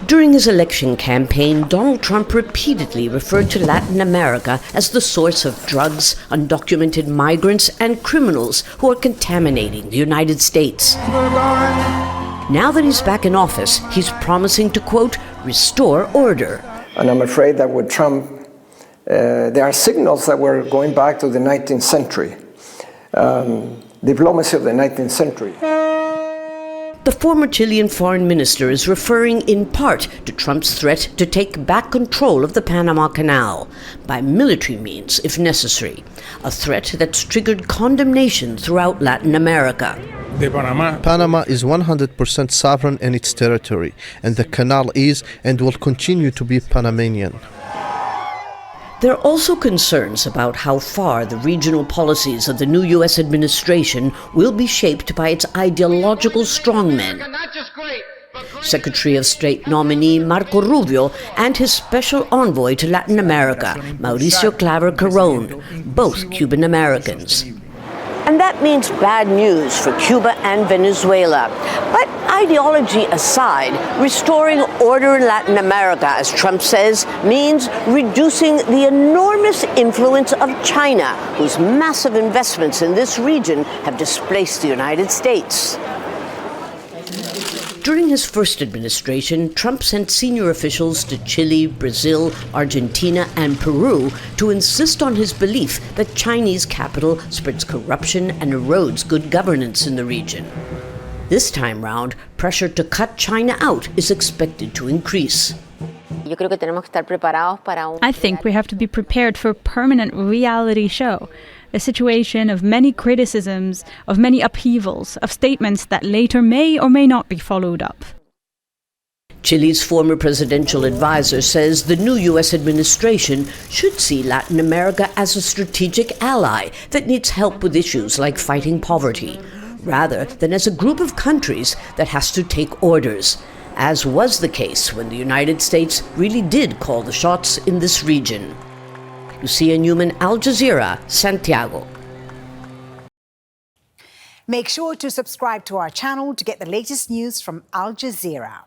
During his election campaign, Donald Trump repeatedly referred to Latin America as the source of drugs, undocumented migrants, and criminals who are contaminating the United States. Now that he's back in office, he's promising to, quote, restore order. And I'm afraid that with Trump, there are signals that we're going back to the 19th century, diplomacy of the 19th century. The former Chilean foreign minister is referring in part to Trump's threat to take back control of the Panama Canal, by military means if necessary, a threat that's triggered condemnation throughout Latin America. Panama is 100% sovereign in its territory, and the canal is and will continue to be Panamanian. There are also concerns about how far the regional policies of the new U.S. administration will be shaped by its ideological strongmen. Secretary of State nominee Marco Rubio and his special envoy to Latin America, Mauricio Claver Carón, both Cuban Americans. And that means bad news for Cuba and Venezuela. But ideology aside, restoring order in Latin America, as Trump says, means reducing the enormous influence of China, whose massive investments in this region have displaced the United States. During his first administration, Trump sent senior officials to Chile, Brazil, Argentina, and Peru to insist on his belief that Chinese capital spreads corruption and erodes good governance in the region. This time round, pressure to cut China out is expected to increase. I think we have to be prepared for a permanent reality show. A situation of many criticisms, of many upheavals, of statements that later may or may not be followed up. Chile's former presidential advisor says the new U.S. administration should see Latin America as a strategic ally that needs help with issues like fighting poverty, rather than as a group of countries that has to take orders, as was the case when the United States really did call the shots in this region. Lucia Newman, Al Jazeera, Santiago. Make sure to subscribe to our channel to get the latest news from Al Jazeera.